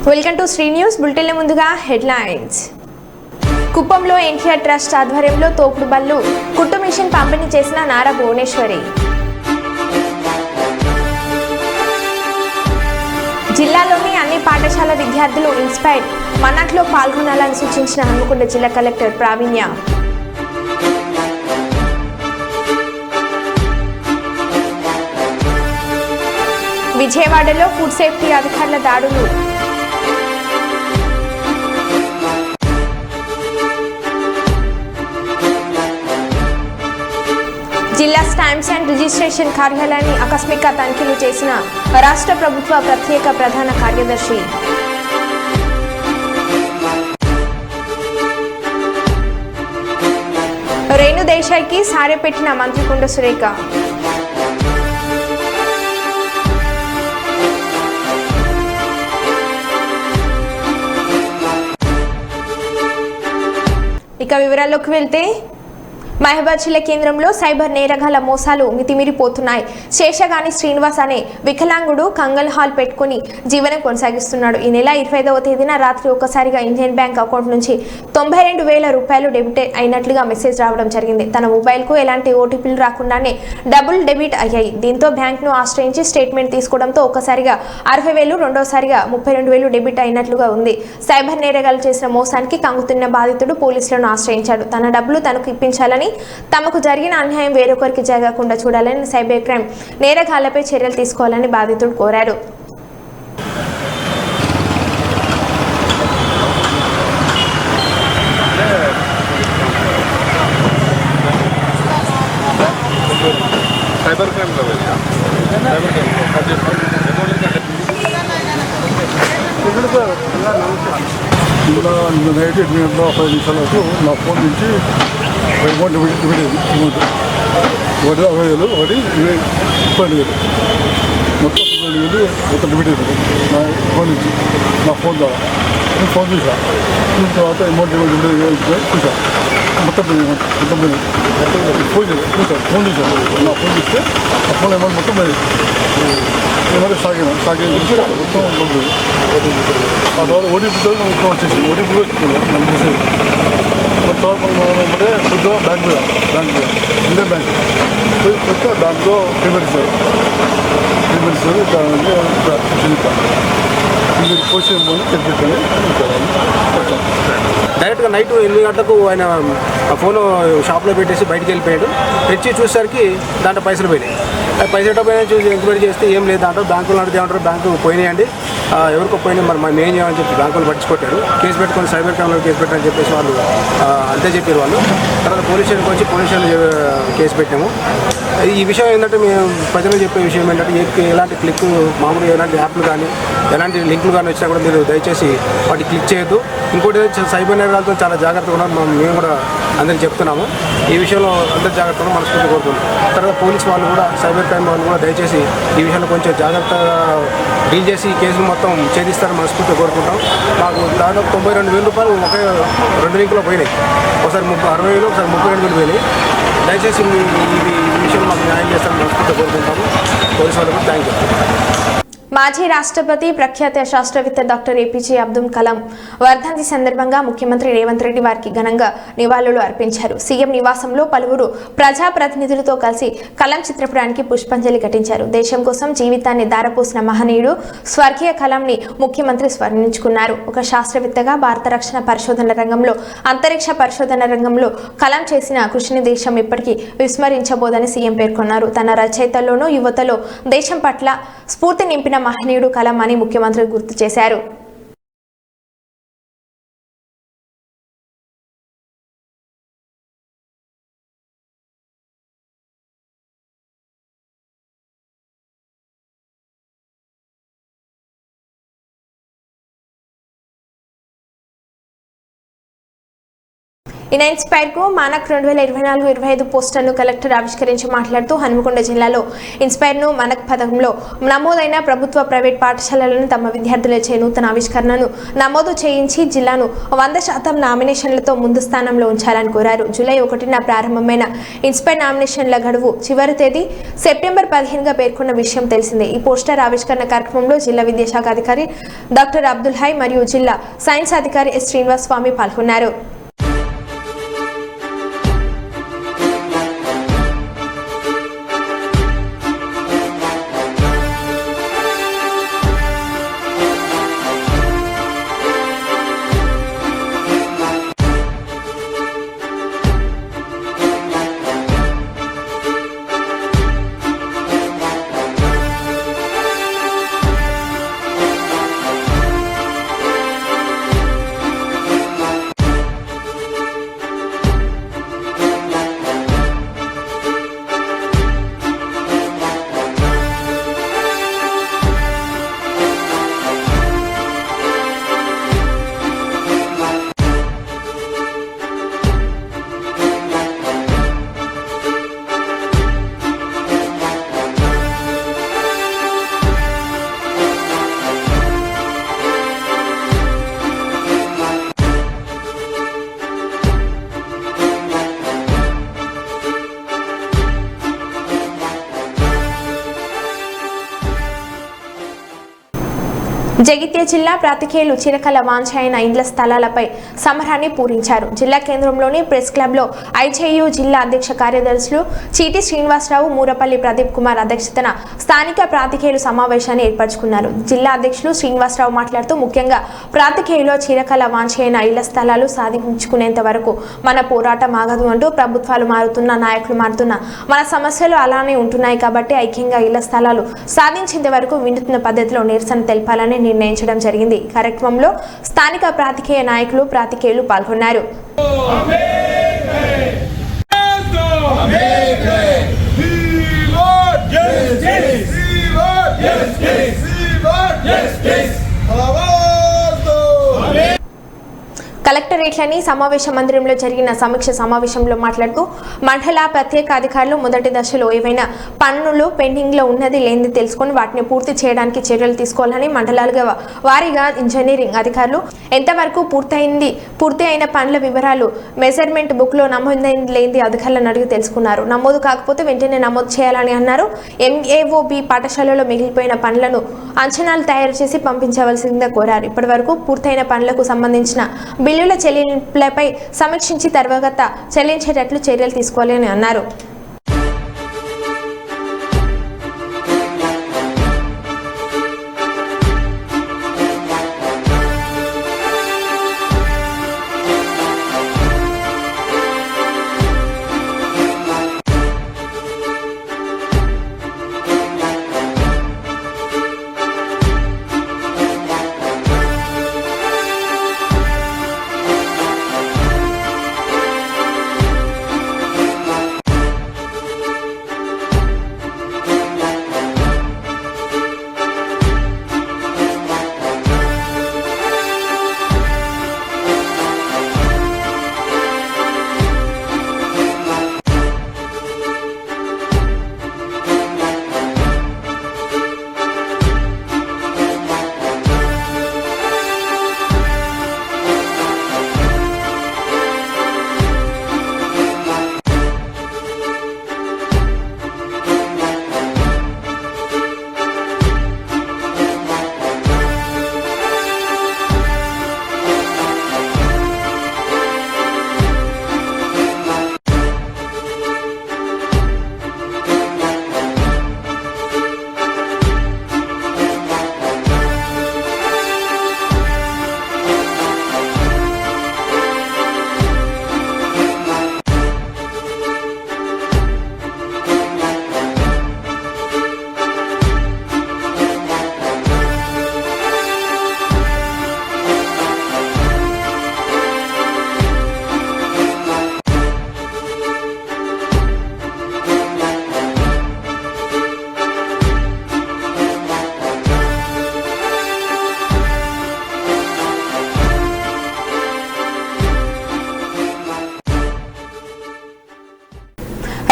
Welcome to Sri news bulletin. ముందుగా headlines. కుప్పంలో NTR trust ఆధ్వర్యంలో తోపుడు బళ్ళు కుట్టు మిషన్ పంపిణీ చేసిన నారా భువనేశ్వరి. జిల్లాలోని అన్ని పాఠశాల విద్యార్థులు ఇన్స్పైర్డ్ మన్నట్లో పాల్గొనాలని సూచించిన హన్మకొండ జిల్లా కలెక్టర్ ప్రావీణ్య. విజయవాడలో ఫుడ్ సేఫ్టీ అధికారుల దాడులు. జిల్లా స్టాంప్స్ అండ్ రిజిస్ట్రేషన్ కార్యాలయాన్ని ఆకస్మిక తనిఖీలు చేసిన రాష్ట్ర ప్రభుత్వ ప్రత్యేక ప్రధాన కార్యదర్శి. రేణు దేశాయ్కి సారె పెట్టిన మంత్రి కొండ సురేఖ. ఇక వివరాల్లోకి వెళ్తే మహబూబాబాద్ జిల్లా కేంద్రంలో సైబర్ నేరగాళ్ల మోసాలు మితిమీరిపోతున్నాయి. శేషగాని శ్రీనివాస్ అనే వికలాంగుడు కంగల్ హాల్ పెట్టుకుని జీవనం కొనసాగిస్తున్నాడు. ఈ నెల 25వ తేదీన రాత్రి ఒక్కసారిగా ఇండియన్ బ్యాంక్ అకౌంట్ నుంచి 92,000 రూపాయలు డెబిట్ అయినట్లుగా మెసేజ్ రావడం జరిగింది. తన మొబైల్కు ఎలాంటి ఓటీపీలు రాకుండానే డబ్బులు డెబిట్ అయ్యాయి. దీంతో బ్యాంక్ను ఆశ్రయించి స్టేట్మెంట్ తీసుకోవడంతో ఒక్కసారిగా 60,000, రెండోసారిగా 32,000 డెబిట్ అయినట్లుగా ఉంది. సైబర్ నేరగాళ్లు చేసిన మోసానికి కంగుతున్న బాధితుడు పోలీసులను ఆశ్రయించాడు. తన డబ్బులు తనకు ఇప్పించాలని, తమకు జరిగిన అన్యాయం వేరొకరికి జరగకుండా చూడాలని, సైబర్ క్రైమ్ నేరగాళ్లపై చర్యలు తీసుకోవాలని బాధితుడు కోరారు. నైట్ 8 గంటల 10 నిమిషాలకు నా ఫోన్ నుంచి అమౌంట్ అమౌంట్ 60,000, 32,000 మొత్తం 32,000 మొత్తం డిబిట్ అయింది నా ఫోన్ నుంచి, నా ఫోన్ ద్వారా. నేను ఫోన్ చూసాను. చూసిన తర్వాత అమౌంట్ చూసాను మొత్తం ఫోన్ చూసాను. ఫోన్ చూసాను, నా ఫోన్ చూస్తే ఆ ఫోన్ అమౌంట్ మొత్తం ఏమంటే సాగిన మొత్తం ఉంటుంది. ఆ తర్వాత ఓటీపీతో మొత్తం వచ్చేసి ఓటీపీలో నాకు మెసేజ్ మొత్తం ఏమంటే కొద్దిగా బ్యాంక్ ఇండియన్ బ్యాంక్ కొద్దిగా దాంట్లో పేమెంట్ ఇస్తారు మీరు పోసి తెలిపించండి. డైరెక్ట్గా నైట్ 8 గంటలకు ఆయన ఆ ఫోన్ షాప్లో పెట్టేసి బయటికి వెళ్ళిపోయాడు. తెచ్చి చూసేసరికి దాంట్లో పైసలు పోయినాయి. పైసలు పోయినా చూసి ఎంక్వైరీ చేస్తే ఏం లేదు దాంట్లో. బ్యాంకులు అడిగితే ఏమంటారు, బ్యాంకు పోయినాయండి, ఎవరికో పోయినాయి, మరి మేము ఏం చేయాలని చెప్పి బ్యాంకులు పట్టించుకొట్టారు. కేసు పెట్టుకొని సైబర్ క్రైమ్లో కేసు పెట్టారని చెప్పేసి వాళ్ళు అంతే చెప్పారు వాళ్ళు. తర్వాత పోలీస్ స్టేషన్కి వచ్చి పోలీస్ స్టేషన్లో కేసు పెట్టాము. ఈ విషయం ఏంటంటే మేము ప్రజలకు చెప్పే విషయం ఏంటంటే ఎలాంటి క్లిక్ మామూలుగా ఎలాంటి యాప్లు కానీ ఎలాంటి లింకులు కానీ వచ్చినా కూడా మీరు దయచేసి వాటి క్లిక్ చేయొద్దు. ఇంకోటి సైబర్ నేరాలతో చాలా జాగ్రత్తగా ఉన్నారు, మేము కూడా అందరికీ చెప్తున్నాము. ఈ విషయంలో అందరూ జాగ్రత్తగా మనస్ఫూర్తి కోరుతున్నాం. తర్వాత పోలీస్ వాళ్ళు కూడా సైబర్ క్రైమ్ వాళ్ళు కూడా దయచేసి ఈ విషయంలో కొంచెం జాగ్రత్తగా డీల్ చేసి ఈ కేసులు మొత్తం ఛేదిస్తారని మనస్ఫూర్తిగా కోరుకుంటాం. మాకు దాదాపు 92,000 రూపాయలు ఒకే 2 లింకులో పోయినాయి. ఒకసారి 60,000, ఒకసారి 32,000 పోయినాయి. దయచేసి ఈ విషయంలో మాకు న్యాయం చేస్తారని మనస్ఫూర్తిగా కోరుకుంటాము. పోలీసు వాళ్ళకు థ్యాంక్ యూ. మాజీ రాష్ట్రపతి ప్రఖ్యాత శాస్త్రవేత్త డాక్టర్ ఏపీజే అబ్దుల్ కలాం వర్ధంతి సందర్భంగా ముఖ్యమంత్రి రేవంత్ రెడ్డి వారికి ఘనంగా నివాళులు అర్పించారు. సీఎం నివాసంలో పలువురు ప్రజాప్రతినిధులతో కలిసి కలాం చిత్రపటానికి పుష్పాంజలి ఘటించారు. దేశం కోసం జీవితాన్ని దారపోసిన మహనీయుడు స్వర్గీయ కలాంని ముఖ్యమంత్రి స్మరించుకున్నారు. ఒక శాస్త్రవేత్తగా భారత రక్షణ పరిశోధన రంగంలో, అంతరిక్ష పరిశోధన రంగంలో కలాం చేసిన కృషిని దేశం ఇప్పటికీ విస్మరించబోదని సీఎం పేర్కొన్నారు. తన రచయితల్లోనూ యువతలో దేశం పట్ల స్ఫూర్తి నింపిన మహనీయుడు కలాం అని ముఖ్యమంత్రి గుర్తు చేశారు. ఈ ఇన్స్పైర్ కు మానక్ 2024-25 పోస్టర్ను కలెక్టర్ ఆవిష్కరించి మాట్లాడుతూ హనుమకొండ జిల్లాలో ఇన్స్పైర్ ను మానక్ పథకంలో నమోదైన ప్రభుత్వ ప్రైవేట్ పాఠశాలలను తమ విద్యార్థులచే నూతన ఆవిష్కరణను నమోదు చేయించి జిల్లాను 100% నామినేషన్లతో ముందు స్థానంలో ఉంచాలని కోరారు. జూలై 1న ప్రారంభమైన ఇన్స్పైర్ నామినేషన్ల గడువు చివరి తేదీ సెప్టెంబర్ 15గా పేర్కొన్న విషయం తెలిసిందే. ఈ పోస్టర్ ఆవిష్కరణ కార్యక్రమంలో జిల్లా విద్యాశాఖ అధికారి డాక్టర్ అబ్దుల్ హై మరియు జిల్లా సైన్స్ అధికారి ఎస్ శ్రీనివాస్ స్వామి పాల్గొన్నారు. జగిత్యాల జిల్లా ప్రాతికేయులు చిరకాల వాంఛ అయిన ఇండ్ల స్థలాలపై సమరాన్ని పూరించారు. జిల్లా కేంద్రంలోని ప్రెస్ క్లబ్లో ఐజేయు జిల్లా అధ్యక్ష కార్యదర్శులు చీటి శ్రీనివాసరావు, మూరపల్లి ప్రదీప్ కుమార్ అధ్యక్షతన స్థానిక ప్రాతికేయులు సమావేశాన్ని ఏర్పరచుకున్నారు. జిల్లా అధ్యక్షులు శ్రీనివాసరావు మాట్లాడుతూ ముఖ్యంగా ప్రాతికేయులో చిరకాల వాంఛ అయిన ఇళ్ల స్థలాలు సాధించుకునేంత వరకు మన పోరాటం ఆగదు అంటూ ప్రభుత్వాలు మారుతున్నా, నాయకులు మారుతున్నా మన సమస్యలు అలానే ఉంటున్నాయి కాబట్టి ఐక్యంగా ఇళ్ల స్థలాలు సాధించేంత వరకు వినూత్న పద్ధతిలో నిరసన తెలపాలని నిర్ణయించడం జరిగింది. కార్యక్రమంలో స్థానిక ప్రాతికేయ నాయకులు, ప్రాతికేయులు పాల్గొన్నారు. కలెక్టరేట్లోని సమావేశ మందిరంలో జరిగిన సమీక్ష సమావేశంలో మాట్లాడుతూ మండల ప్రత్యేక అధికారులు మొదటి దశలో ఏవైనా పన్నులు పెండింగ్లో ఉన్నది లేనిది తెలుసుకొని వాటిని పూర్తి చేయడానికి చర్యలు తీసుకోవాలని, మండలాలుగా వారీగా ఇంజనీరింగ్ అధికారులు ఎంతవరకు పూర్తి అయిన పనుల వివరాలు మెజర్మెంట్ బుక్లో నమోదైంది లేనిది అధికారులను అడిగి తెలుసుకున్నారు. నమోదు కాకపోతే వెంటనే నమోదు చేయాలని అన్నారు. MAOB పాఠశాలలో మిగిలిపోయిన పనులను అంచనాలు తయారు చేసి పంపించవలసిందిగా కోరారు. ఇప్పటి వరకు పూర్తయిన పనులకు సంబంధించిన బిల్లుల చెల్లింపులపై సమీక్షించి తర్వాత చెల్లించేటట్లు చర్యలు తీసుకోవాలని అన్నారు.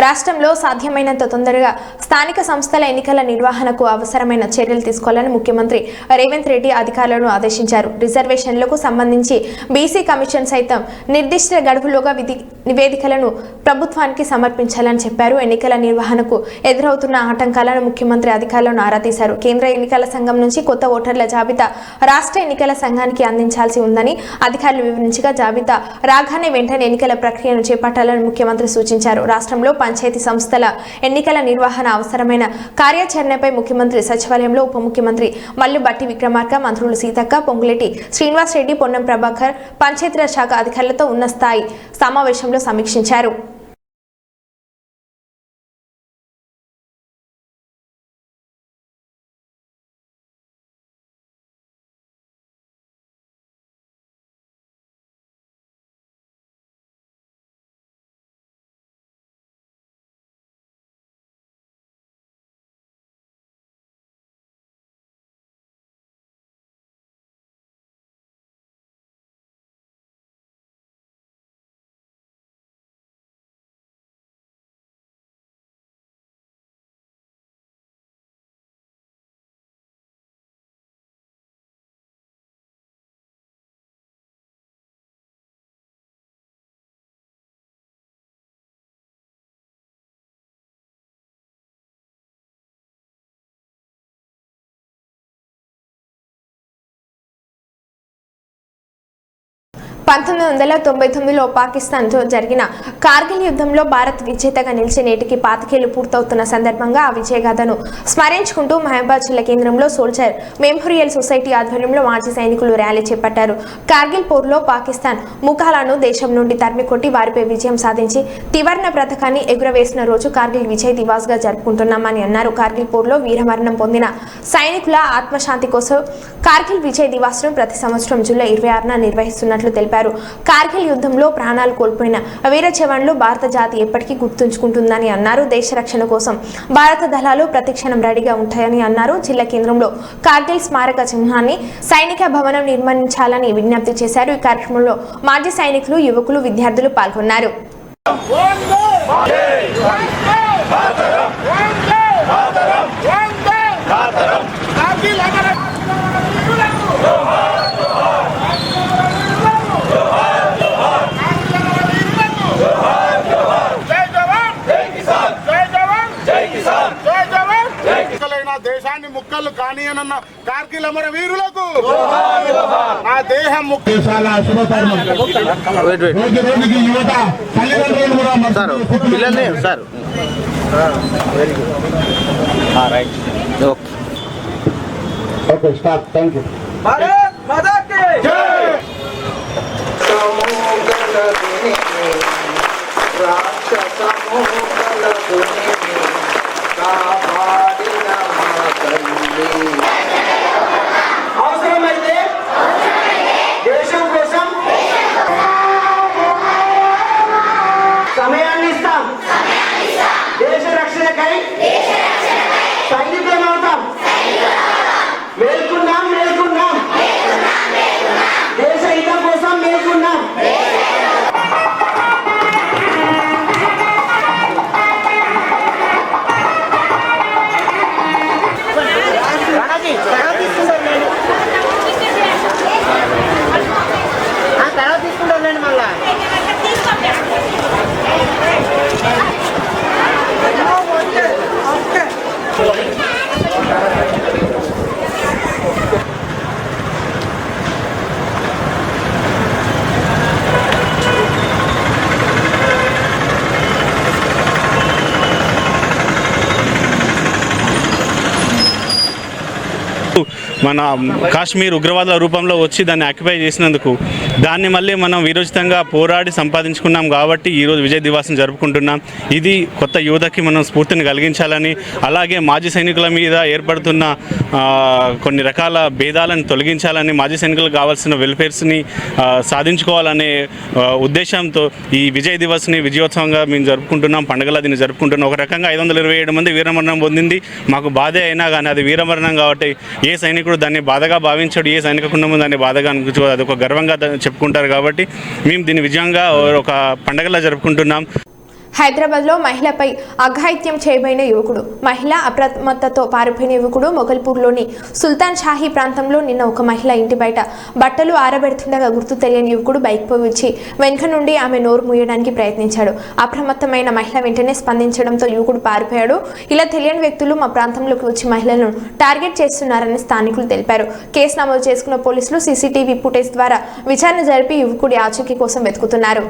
రాష్ట్రంలో సాధ్యమైనంత తొందరగా స్థానిక సంస్థల ఎన్నికల నిర్వహణకు అవసరమైన చర్యలు తీసుకోవాలని ముఖ్యమంత్రి రేవంత్ రెడ్డి అధికారులను ఆదేశించారు. రిజర్వేషన్లకు సంబంధించి బీసీ కమిషన్ సైతం నిర్దిష్ట గడువులోగా నివేదికలను ప్రభుత్వానికి సమర్పించాలని చెప్పారు. ఎన్నికల నిర్వహణకు ఎదురవుతున్న ఆటంకాలను ముఖ్యమంత్రి అధికారులను ఆరా తీశారు. కేంద్ర ఎన్నికల సంఘం నుంచి కొత్త ఓటర్ల జాబితా రాష్ట్ర ఎన్నికల సంఘానికి అందించాల్సి ఉందని అధికారులు వివరించగా జాబితా రాగానే వెంటనే ఎన్నికల ప్రక్రియను చేపట్టాలని ముఖ్యమంత్రి సూచించారు. రాష్ట్రంలో పంచాయతీ సంస్థల ఎన్నికల నిర్వహణ అవసరమైన కార్యాచరణపై ముఖ్యమంత్రి సచివాలయంలో ఉప ముఖ్యమంత్రి మల్లు బట్టి విక్రమార్క, మంత్రులు సీతక్క, పొంగులేటి శ్రీనివాస్ రెడ్డి, పొన్నం ప్రభాకర్ పంచాయతీరాజ్ శాఖ అధికారులతో ఉన్న స్థాయి సమావేశంలో సమీక్షించారు. పాకిస్తాన్తో జరిగిన కార్గిల్ యుద్ధంలో భారత్ విజేతగా నిలిచి నేటికి 25 ఏళ్లు పూర్తవుతున్న సందర్భంగా ఆ విజయగాథను స్మరించుకుంటూ మహబూబాబాద్ జిల్లా కేంద్రంలో సోల్జర్ మెమోరియల్ సొసైటీ ఆధ్వర్యంలో మాజీ సైనికులు ర్యాలీ చేపట్టారు. కార్గిల్ పోర్లో పాకిస్తాన్ ముఖాలను దేశం నుండి తరిమికొట్టి వారిపై విజయం సాధించి త్రివర్ణ పతాకాన్ని ఎగురవేసిన రోజు కార్గిల్ విజయ్ దివాస్ గా జరుపుకుంటున్నామని అన్నారు. కార్గిల్ పోర్లో వీరమరణం పొందిన సైనికుల ఆత్మశాంతి కోసం కార్గిల్ విజయ్ దివాస్ ను ప్రతి సంవత్సరం జూలై 26న నిర్వహిస్తున్నట్లు తెలిపారు. కార్గిల్ యుద్ధంలో ప్రాణాలు కోల్పోయిన వీర జవాన్లు భారత జాతి ఎప్పటికీ గుర్తుంచుకుంటుందని అన్నారు. దేశ రక్షణ కోసం భారత దళాలు ప్రతిక్షణం రెడీగా ఉంటాయని అన్నారు. జిల్లా కేంద్రంలో కార్గిల్ స్మారక చిహ్నాన్ని సైనిక భవనం నిర్మించాలని విజ్ఞప్తి చేశారు. ఈ కార్యక్రమంలో మాజీ సైనికులు, యువకులు, విద్యార్థులు పాల్గొన్నారు. దేశాన్ని ముక్కలు కానియనన్న కార్గిల్ అమర వీరులకు నా దేహం పిల్లల్ని sir okay stop. Thank you. అవసరమైతే దేశం కోసం సమయాన్ని ఇస్తాం. దేశ రక్షణకై సైనికులమవుతాం. మేల్కొన్నాం, మేల్కొన్నాం. దేశ హితం కోసం మేల్కొన్నాం. తర్వాత తీసుకుంటారులేండి మళ్ళా. మన కాశ్మీర్ ఉగ్రవాదుల రూపంలో వచ్చి దాన్ని ఆక్యుపై చేసినందుకు దాన్ని మళ్ళీ మనం వీరోచితంగా పోరాడి సంపాదించుకున్నాం కాబట్టి ఈరోజు విజయ్ దివాస్ని జరుపుకుంటున్నాం. ఇది కొత్త యువతకి మనం స్ఫూర్తిని కలిగించాలని, అలాగే మాజీ సైనికుల మీద ఏర్పడుతున్న కొన్ని రకాల భేదాలను తొలగించాలని, మాజీ సైనికులకు కావాల్సిన వెల్ఫేర్స్ని సాధించుకోవాలనే ఉద్దేశంతో ఈ విజయ్ దివాస్ని విజయోత్సవంగా మేము జరుపుకుంటున్నాం. పండుగలా దీన్ని జరుపుకుంటున్నాం. ఒక రకంగా 527 మంది వీరమరణం పొందింది. మాకు బాధే అయినా కానీ అది వీరమరణం కాబట్టి ఏ సైనికుడు దాన్ని బాధగా భావించాడు, ఏ సైనిక కుటుంబం దాన్ని బాధగా అనిపించదు, అది ఒక గర్వంగా చెప్పుకుంటారు. కాబట్టి మేము దీన్ని విజయంగా ఒక పండగలా జరుపుకుంటున్నాం. హైదరాబాద్లో మహిళపై అఘాయిత్యం చేయబోయిన యువకుడు. మహిళ అప్రమత్తతో పారిపోయిన యువకుడు మొగల్పూర్లోని సుల్తాన్ షాహీ ప్రాంతంలో నిన్న ఒక మహిళ ఇంటి బయట బట్టలు ఆరబెడుతుండగా గుర్తు తెలియని యువకుడు బైక్పై వచ్చి వెనుక నుండి ఆమె నోరు మూయడానికి ప్రయత్నించాడు. అప్రమత్తమైన మహిళ వెంటనే స్పందించడంతో యువకుడు పారిపోయాడు. ఇలా తెలియని వ్యక్తులు మా ప్రాంతంలోకి వచ్చి మహిళలను టార్గెట్ చేస్తున్నారని స్థానికులు తెలిపారు. కేసు నమోదు చేసుకున్న పోలీసులు సీసీటీవీ ఫుటేజ్ ద్వారా విచారణ జరిపి యువకుడి ఆచూకీ కోసం వెతుకుతున్నారు.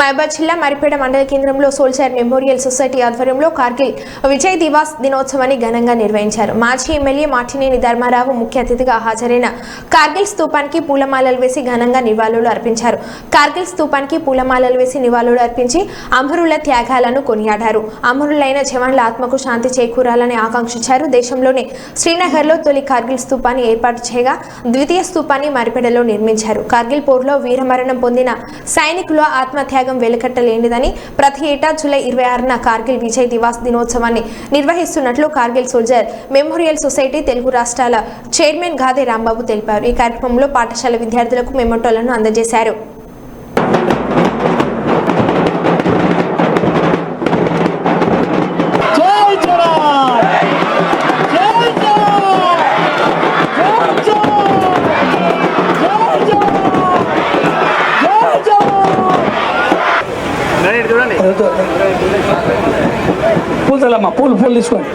మహబూబాబాద్ జిల్లా మరిపేడ మండల కేంద్రంలో సోల్జర్ మెమోరియల్ సొసైటీ ఆధ్వర్యంలో కార్గిల్ విజయ్ దివాస్ దినోత్సవాన్ని ఘనంగా నిర్వహించారు. మాజీ ఎమ్మెల్యే మాటినేని ధర్మారావు ముఖ్య అతిథిగా హాజరైన కార్గిల్ స్తూపానికి పూలమాలలు వేసి ఘనంగా నివాళులు అర్పించారు. కార్గిల్ స్తూపానికి పూలమాలలు వేసి నివాళులు అర్పించి అమరుల త్యాగాలను కొనియాడారు. అమరులైన జవాన్ల ఆత్మకు శాంతి చేకూరాలని ఆకాంక్షించారు. దేశంలోనే శ్రీనగర్లో తొలి కార్గిల్ స్తూపాన్ని ఏర్పాటు చేయగా ద్వితీయ స్తూపాన్ని మరిపేడలో నిర్మించారు. కార్గిల్ పోర్లో వీరమరణం పొందిన సైనికుల ఆత్మత్యాగం వెలకట్టలేనిదని ప్రతి ఏటా జూలై 26న కార్గిల్ విజయ్ దివాస్ దినోత్సవాన్ని నిర్వహిస్తున్నట్లు Kargil soldier memorial society Telugu రాష్ట్రాల చైర్మన్ గాదే రాంబాబు తెలిపారు. ఈ కార్యక్రమంలో పాఠశాల విద్యార్థులకు మెమోటోలను అందజేశారు. పూలు తీసుకోండి.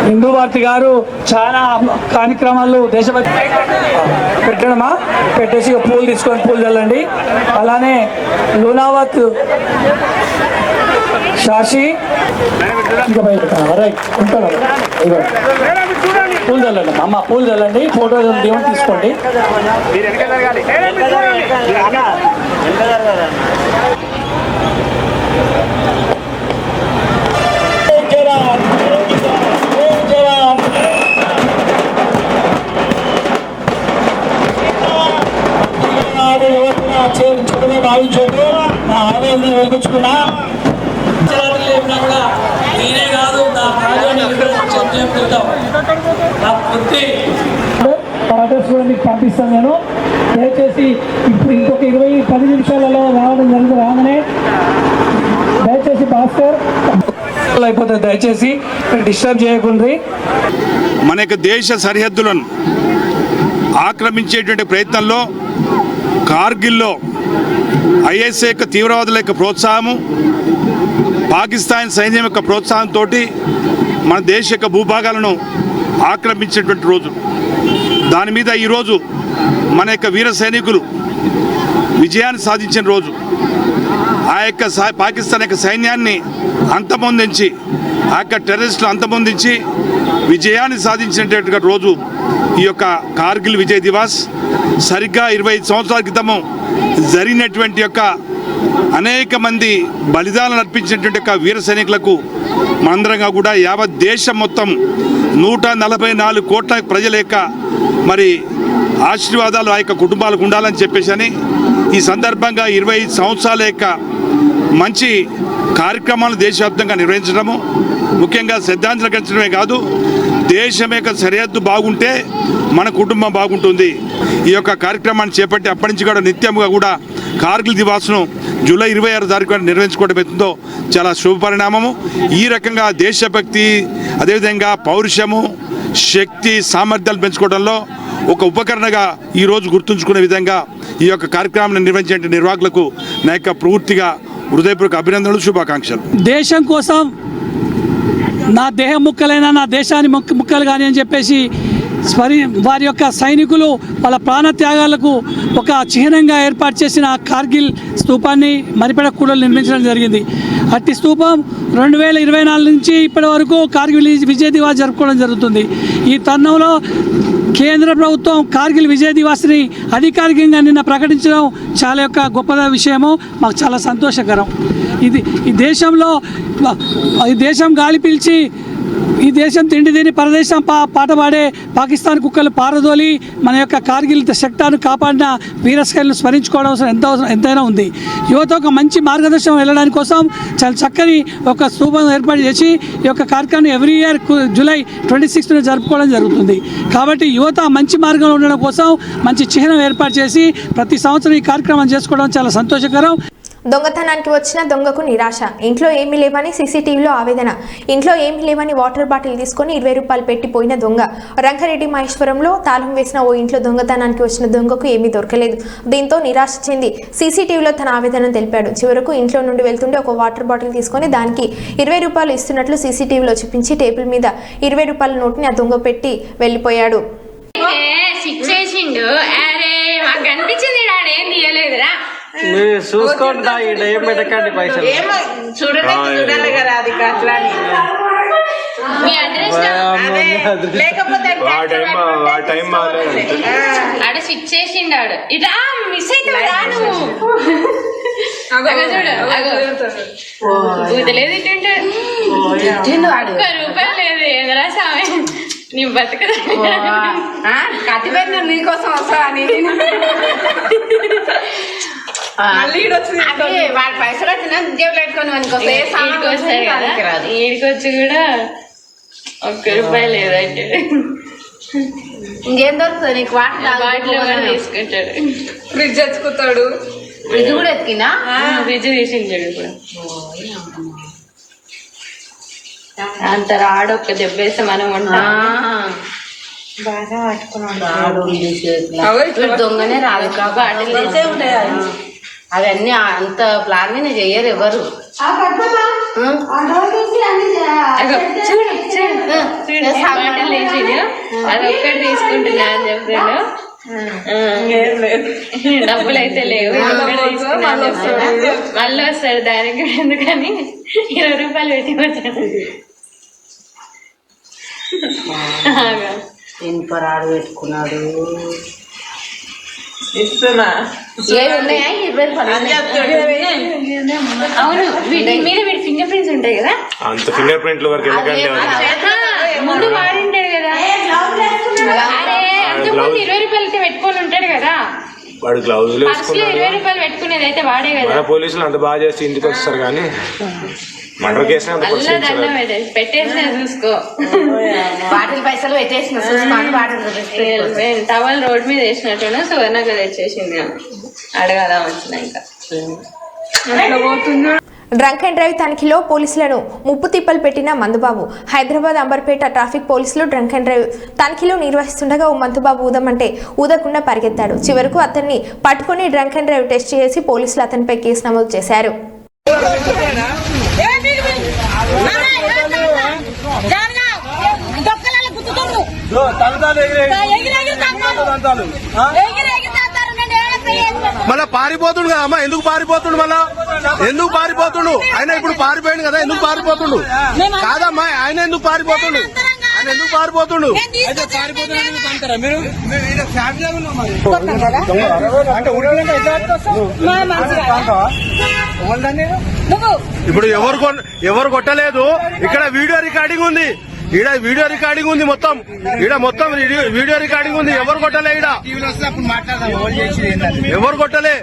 హిందూ భారతి గారు చాలా కార్యక్రమాలు దేశభక్తి పెట్టడమా పెట్టేసి పూలు తీసుకొని పూలు చల్లండి. అలానే లూనావత్ శాషి పూలు చల్లండి అమ్మ, పూలు చల్లండి. ఫోటో దేవుని తీసుకోండి. భావించండి. నా ఆవేదన వెలిపించుకున్నా నేనే కాదు నా మీకు పంపిస్తాను. నేను దయచేసి ఇప్పుడు ఇంకొక 20-10 నిమిషాలలో రావడం జరుగుతుంది. రాగానే దయచేసి భాస్కర్ అయిపోతుంది. దయచేసి డిస్టర్బ్ చేయకుండా మన యొక్క దేశ సరిహద్దులను ఆక్రమించేటువంటి ప్రయత్నంలో కార్గిల్లో ఐఎస్ఐ యొక్క తీవ్రవాదుల యొక్క ప్రోత్సాహము, పాకిస్తాన్ సైన్యం యొక్క ప్రోత్సాహంతో మన దేశ యొక్క భూభాగాలను ఆక్రమించేటువంటి రోజు. దాని మీద ఈరోజు మన యొక్క వీర సైనికులు విజయాన్ని సాధించిన రోజు. ఆ యొక్క పాకిస్తాన్ యొక్క సైన్యాన్ని అంతమొందించి, ఆ యొక్క టెర్రరిస్టులు అంతమొందించి విజయాన్ని సాధించినటువంటి రోజు ఈ యొక్క కార్గిల్ విజయ్ దివాస్. సరిగ్గా 25 సంవత్సరాల క్రితము జరిగినటువంటి యొక్క అనేక మంది బలిదానాలు అర్పించినటువంటి యొక్క వీర సైనికులకు మనందరంగా కూడా యావత్ దేశం మొత్తం 144 కోట్ల ప్రజల యొక్క మరి ఆశీర్వాదాలు ఆ యొక్క కుటుంబాలకు ఉండాలని చెప్పేసి ఈ సందర్భంగా 25 సంవత్సరాల యొక్క మంచి కార్యక్రమాలను దేశవ్యాప్తంగా నిర్వహించడము, ముఖ్యంగా శ్రద్ధాంజలి ఘటించడమే కాదు, దేశం యొక్క సరిహద్దు బాగుంటే మన కుటుంబం బాగుంటుంది. ఈ యొక్క కార్యక్రమాన్ని చేపట్టి అప్పటి నుంచి కూడా నిత్యంగా కూడా కార్గిల్ దివాస్ను జూలై 26 తారీఖున నిర్వహించుకోవడం ఎంతో చాలా శుభ పరిణామము. ఈ రకంగా దేశభక్తి, అదేవిధంగా పౌరుషము, శక్తి, సామర్థ్యాలు పెంచుకోవడంలో ఒక ఉపకరణగా ఈరోజు గుర్తుంచుకునే విధంగా ఈ యొక్క కార్యక్రమాన్ని నిర్వహించే నిర్వాహకులకు నా యొక్క పూర్తిగా హృదయపూర్వక అభినందనలు, శుభాకాంక్షలు. దేశం కోసం నా దేహం ముక్కలైనా నా దేశాన్ని ముక్కలు కానీ అని చెప్పేసి వారి యొక్క సైనికులు వాళ్ళ ప్రాణత్యాగాలకు ఒక చిహ్నంగా ఏర్పాటు చేసిన కార్గిల్ స్తూపాన్ని మరిపెడ కూడలు నిర్మించడం జరిగింది. అట్టి స్తూపం 2024 నుంచి ఇప్పటి వరకు కార్గిల్ విజయ్ దివాస్ జరుపుకోవడం జరుగుతుంది. ఈ తరుణంలో కేంద్ర ప్రభుత్వం కార్గిల్ విజయ్ దివాస్ని అధికారికంగా నిన్న ప్రకటించడం చాలా యొక్క గొప్ప విషయము, మాకు చాలా సంతోషకరం. ఈ దేశం గాలి పీల్చి ఈ దేశం తిండి తిని పరదేశం పాట పాడే పాకిస్తాన్ కుక్కలు పారదోలి మన యొక్క కార్గిల్ సెక్టార్ను కాపాడిన వీరస్కైలను స్మరించుకోవడం ఎంతైనా ఉంది. యువత ఒక మంచి మార్గదర్శనం వెళ్ళడానికి కోసం చాలా చక్కని ఒక స్తూపం ఏర్పాటు చేసి ఈ యొక్క కార్యక్రమాన్ని ఎవ్రీ ఇయర్ జూలై 26న జరుపుకోవడం జరుగుతుంది. కాబట్టి యువత మంచి మార్గంలో ఉండడం కోసం మంచి చిహ్నం ఏర్పాటు చేసి ప్రతి సంవత్సరం ఈ కార్యక్రమం చేసుకోవడం చాలా సంతోషకరం. దొంగతనానికి వచ్చిన దొంగకు నిరాశ. ఇంట్లో ఏమీ లేవని సీసీటీవీలో ఆవేదన. ఇంట్లో ఏమీ లేవని వాటర్ బాటిల్ తీసుకొని 20 రూపాయలు పెట్టి పోయిన దొంగ. రంగారెడ్డి మహేశ్వరంలో తాళం వేసిన ఓ ఇంట్లో దొంగతనానికి వచ్చిన దొంగకు ఏమీ దొరకలేదు. దీంతో నిరాశ చెంది సీసీటీవీలో తన ఆవేదనను తెలిపాడు. చివరకు ఇంట్లో నుండి వెళ్తుండే ఒక వాటర్ బాటిల్ తీసుకొని దానికి 20 రూపాయలు ఇస్తున్నట్లు సీసీటీవీలో చూపించి టేబుల్ మీద 20 రూపాయల నోటుని ఆ దొంగ పెట్టి వెళ్ళిపోయాడు. చూసుకోండి ఏం పెట్టకండి పైసలు చూడాలి కదా అది అట్లా ఆడ స్విచ్ చేసిండాడు ఇట్లా మిస్ అవుతాడు చూడలేదు ఇట్టుంటాడు ఒక్క రూపాయలు లేదు ఎదరా సామె నీ బతుకదా కత్తిపెట్టిన నీకోసం వస్తా అని వాడి పైసలు వచ్చిన జేబులు పెట్టుకొని వస్తాయి కదా ఈడికొచ్చి కూడా ఒక్క రూపాయి లేదంటే ఇంకేం దొరుకుతుంది నీకు వాటిలో కూడా తీసుకుంటాడు. ఫ్రిడ్జ్ ఎత్తుకుతాడు. ఫ్రిడ్జ్ కూడా ఎత్తుకినా ఫ్రిడ్జ్ తీసించాడు ఇప్పుడు. అంత రాడు ఒక్క దెబ్బేస్తే మనం ఉంటాం. బాగా పట్టుకున్నాడు దొంగనే రాదు బాటిల్ వేసే ఉంటాయి. అవన్నీ అంత ప్లాన్ చెయ్యరు ఎవరు. అది ఒక్కటి తీసుకుంటున్నా అని చెప్పాడు. డబ్బులు అయితే లేవు మళ్ళీ వస్తాడు దానికి ఎందుకని 20 రూపాయలు పెట్టి వచ్చాడు. ఇనుపరాడు పెట్టుకున్నాడు. అవును మీద వీడి ఫింగర్ ప్రింట్స్ ఉంటాయి కదా. అంత ఫింగర్ ప్రింట్ల వరకు ముందు వాడింటాడు కదా. అరే అంతకుముందు 20 రూపాయలకి పెట్టుకొని ఉంటాడు కదా. వాడు గ్లౌజ్ ఫస్ట్ 20 రూపాయలు పెట్టుకునేది అయితే వాడే కదా. పోలీసులు అంత బాగా చేసి ఇంటికి వస్తారు కానీ మర్డర్ కేసు పెట్టేసిన చూసుకో. బాటిల్ పైసలు పెట్టేసిన టవల్ రోడ్ మీద వేసినట్టు సువర్ణకు తెచ్చేసింది. అడగదా వచ్చిన ఇంకా డ్రంక్ అండ్ డ్రైవ్ తనిఖీలో పోలీసులను ముప్పు తిప్పలు పెట్టిన మందుబాబు. హైదరాబాద్ అంబర్పేట ట్రాఫిక్ పోలీసులు డ్రంక్ అండ్ డ్రైవ్ తనిఖీలో నిర్వహిస్తుండగా ఓ మందుబాబు ఊదమంటే ఊదకుండా పరిగెత్తాడు. చివరకు అతన్ని పట్టుకుని డ్రంక్ అండ్ డ్రైవ్ టెస్ట్ చేసి పోలీసులు అతనిపై కేసు నమోదు చేశారు. మళ్ళా పారిపోతుండు కదా అమ్మా, ఎందుకు పారిపోతుండు? మళ్ళా ఎందుకు పారిపోతుండు? ఆయన ఇప్పుడు పారిపోయాడు కదా, ఎందుకు పారిపోతుండు? కాదమ్మా, ఆయన ఎందుకు పారిపోతుండు? ఆయన ఎందుకు పారిపోతుండు? ఇప్పుడు ఎవరు కొట్టలేదు. ఇక్కడ వీడియో రికార్డింగ్ ఉంది. ఈడ వీడియో రికార్డింగ్ ఉంది. మొత్తం వీడియో రికార్డింగ్ ఉంది. ఎవరు కొట్టలే. ఈడ ఎవరు కొట్టలే.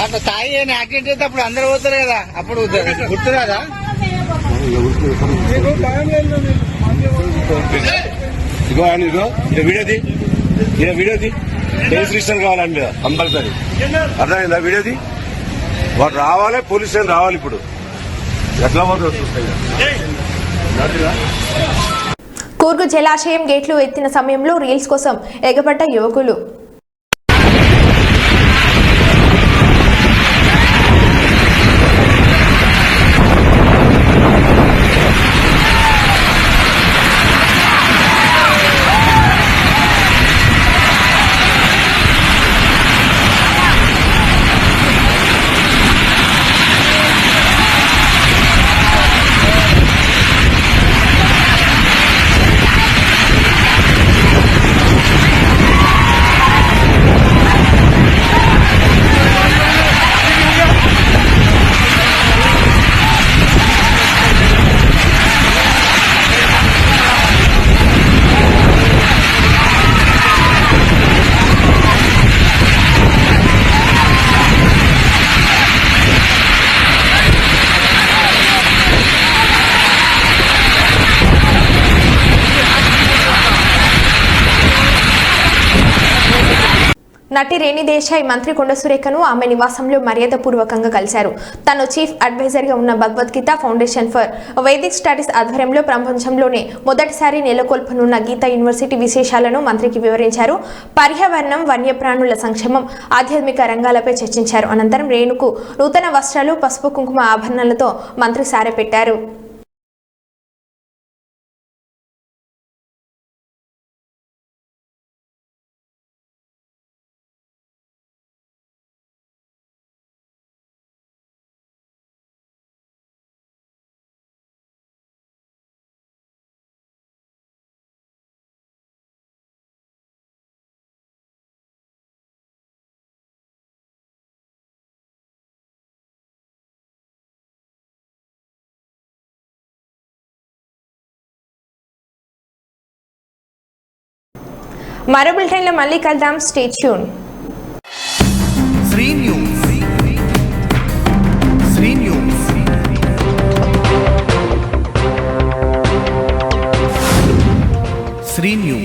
అట్లా తాయి యాక్సిడెంట్ అయితే అప్పుడు అందరూ పోతారు కదా, అప్పుడు గుర్తు కదా. ఇగో ఆయన వీడియోది రిజిస్ట్రేషన్ కావాలండి కంపల్సరీ. అర్థమైందా? వీడియోది వాడు రావాలి, పోలీస్ స్టేషన్ రావాలి. ఇప్పుడు ఎట్లా పోతుందో చూస్తాయి. కూర్గు జలాశయం గేట్లు ఎత్తిన సమయంలో రీల్స్ కోసం ఎగబడ్డ యువకులు. నటి రేణి దేశాయ్ మంత్రి కొండ సురేఖను ఆమె నివాసంలో మర్యాదపూర్వకంగా కలిశారు. తను చీఫ్ అడ్వైజర్గా ఉన్న Bhagavad Gita foundation for Vaidik studies ఆధ్వర్యంలో ప్రపంచంలోనే మొదటిసారి నెలకొల్పనున్న గీతా యూనివర్సిటీ విశేషాలను మంత్రికి వివరించారు. పర్యావరణం, వన్యప్రాణుల సంక్షేమం, ఆధ్యాత్మిక రంగాలపై చర్చించారు. అనంతరం రేణుకు నూతన వస్త్రాలు, పసుపు కుంకుమ ఆభరణాలతో మంత్రి సారెపెట్టారు. మరో బులెటిన్లో మళ్ళీ కలుద్దాం. Stay tune. Sri news. Sri news. Sri news.